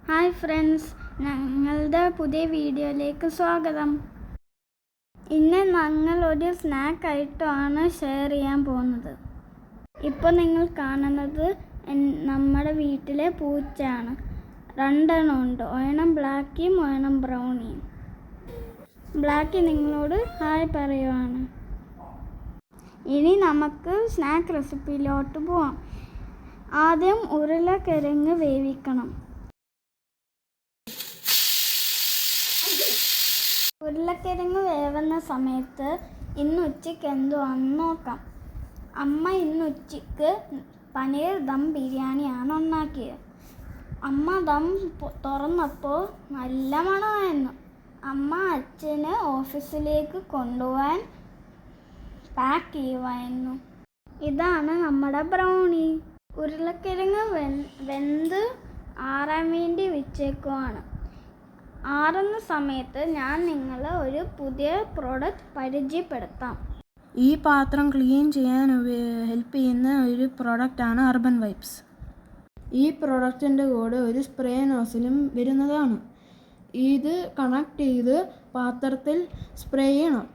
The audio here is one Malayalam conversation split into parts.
ഹായ് ഫ്രണ്ട്സ്, ഞങ്ങളുടെ പുതിയ വീഡിയോയിലേക്ക് സ്വാഗതം. ഇന്ന് ഞങ്ങൾ ഒരു സ്നാക്ക് ഐറ്റമാണ് ഷെയർ ചെയ്യാൻ പോകുന്നത്. ഇപ്പോൾ നിങ്ങൾ കാണുന്നത് നമ്മുടെ വീട്ടിലെ പൂച്ചയാണ്. രണ്ടെണ്ണം ഉണ്ട്, ഒരെണ്ണം ബ്ലാക്കിയും ഒരെണ്ണം ബ്രൗണിയും. ബ്ലാക്കി നിങ്ങളോട് ഹായ് പറയുവാണ്. ഇനി നമുക്ക് സ്നാക്ക് റെസിപ്പിയിലോട്ട് പോവാം. ആദ്യം ഉരുളക്കിഴങ്ങ് വേവിക്കണം. ഉരുളക്കിഴങ്ങ് വേവുന്ന സമയത്ത് ഇന്ന് ഉച്ചയ്ക്ക് എന്തുവാണെന്ന് നോക്കാം. അമ്മ ഇന്ന് ഉച്ചയ്ക്ക് പനീർ ദം ബിരിയാണിയാണ് ഉണ്ടാക്കിയത്. അമ്മ ദം തുറന്നപ്പോൾ നല്ല മണമായിരുന്നു. അമ്മ അച്ഛന് ഓഫീസിലേക്ക് കൊണ്ടുപോകാൻ പാക്ക് ചെയ്യുമായിരുന്നു. ഇതാണ് നമ്മുടെ ബ്രൗണി. ഉരുളക്കിഴങ്ങ് വെന്ത് ആറാൻ വേണ്ടി വെച്ചേക്കുവാണ്. ആറുന്ന സമയത്ത് ഞാൻ നിങ്ങളെ ഒരു പുതിയ പ്രോഡക്റ്റ് പരിചയപ്പെടുത്താം. ഈ പാത്രം ക്ലീൻ ചെയ്യാൻ ഹെൽപ്പ് ചെയ്യുന്ന ഒരു പ്രോഡക്റ്റാണ് അർബൻ വൈപ്സ്. ഈ പ്രോഡക്റ്റിൻ്റെ കൂടെ ഒരു സ്പ്രേ നോസിലും വരുന്നതാണ്. ഇത് കണക്ട് ചെയ്ത് പാത്രത്തിൽ സ്പ്രേ ചെയ്യണം.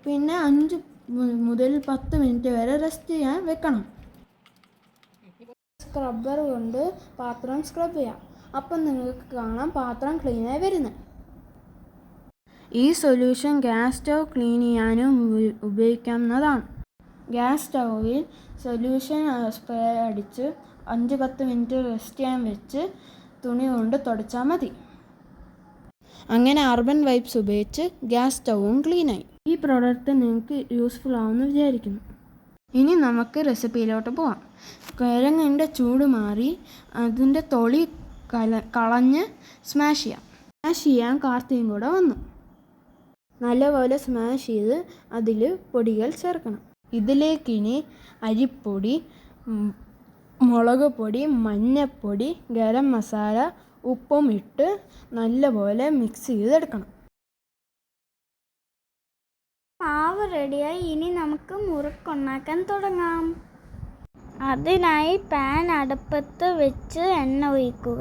പിന്നെ 5 മുതൽ 10 മിനിറ്റ് വരെ റെസ്റ്റ് ചെയ്യാൻ വെക്കണം. സ്ക്രബ്ബർ കൊണ്ട് പാത്രം സ്ക്രബ് ചെയ്യാം. അപ്പം നിങ്ങൾക്ക് കാണാം പാത്രം ക്ലീനായി വരുന്നത്. ഈ സൊല്യൂഷൻ ഗ്യാസ് സ്റ്റൗ ക്ലീൻ ചെയ്യാനും ഉപയോഗിക്കാവുന്നതാണ്. ഗ്യാസ് സ്റ്റൗവിൽ സൊല്യൂഷൻ സ്പ്രേ അടിച്ച് 5-10 മിനിറ്റ് റെസ്റ്റ് ചെയ്യാൻ വെച്ച് തുണി കൊണ്ട് തുടച്ചാൽ മതി. അങ്ങനെ അർബൻ വൈപ്സ് ഉപയോഗിച്ച് ഗ്യാസ് സ്റ്റൗവും ക്ലീനായി. ഈ പ്രോഡക്റ്റ് നിങ്ങൾക്ക് യൂസ്ഫുൾ ആവുമെന്ന് വിചാരിക്കുന്നു. ഇനി നമുക്ക് റെസിപ്പിയിലോട്ട് പോവാം. കിഴങ്ങിൻ്റെ ചൂട് മാറി അതിൻ്റെ തൊളി കളഞ്ഞ് സ്മാഷ് ചെയ്യാം. സ്മാഷ് ചെയ്യാൻ കാർത്തിയും കൂടെ വന്നു. നല്ലപോലെ സ്മാഷ് ചെയ്ത് അതിൽ പൊടികൾ ചേർക്കണം. ഇതിലേക്കിനി അരിപ്പൊടി, മുളക് പൊടി, മഞ്ഞൾപ്പൊടി, ഗരം മസാല, ഉപ്പും ഇട്ട് നല്ലപോലെ മിക്സ് ചെയ്തെടുക്കണം. മാവ് റെഡിയായി. ഇനി നമുക്ക് മുറുക്കുണ്ടാക്കാൻ തുടങ്ങാം. അതിനായി പാൻ അടുപ്പത്ത് വെച്ച് എണ്ണ ഒഴിക്കുക.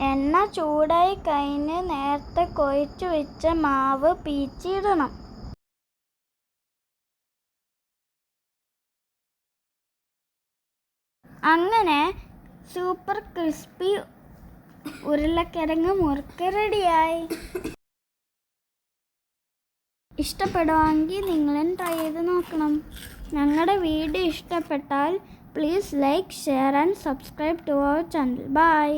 എണ്ണ ചൂടായി കഴിഞ്ഞ് നേരത്തെ കുഴച്ച് വെച്ച മാവ് പീച്ചിടണം. അങ്ങനെ സൂപ്പർ ക്രിസ്പി ഉരുളക്കിഴങ്ങ് മുറുക്ക് റെഡിയായി. ഇഷ്ടപ്പെടുവാണെങ്കിൽ നിങ്ങളും ട്രൈ ചെയ്ത് നോക്കണം. ഞങ്ങളുടെ വീഡിയോ ഇഷ്ടപ്പെട്ടാൽ please like, share and subscribe to our channel. By.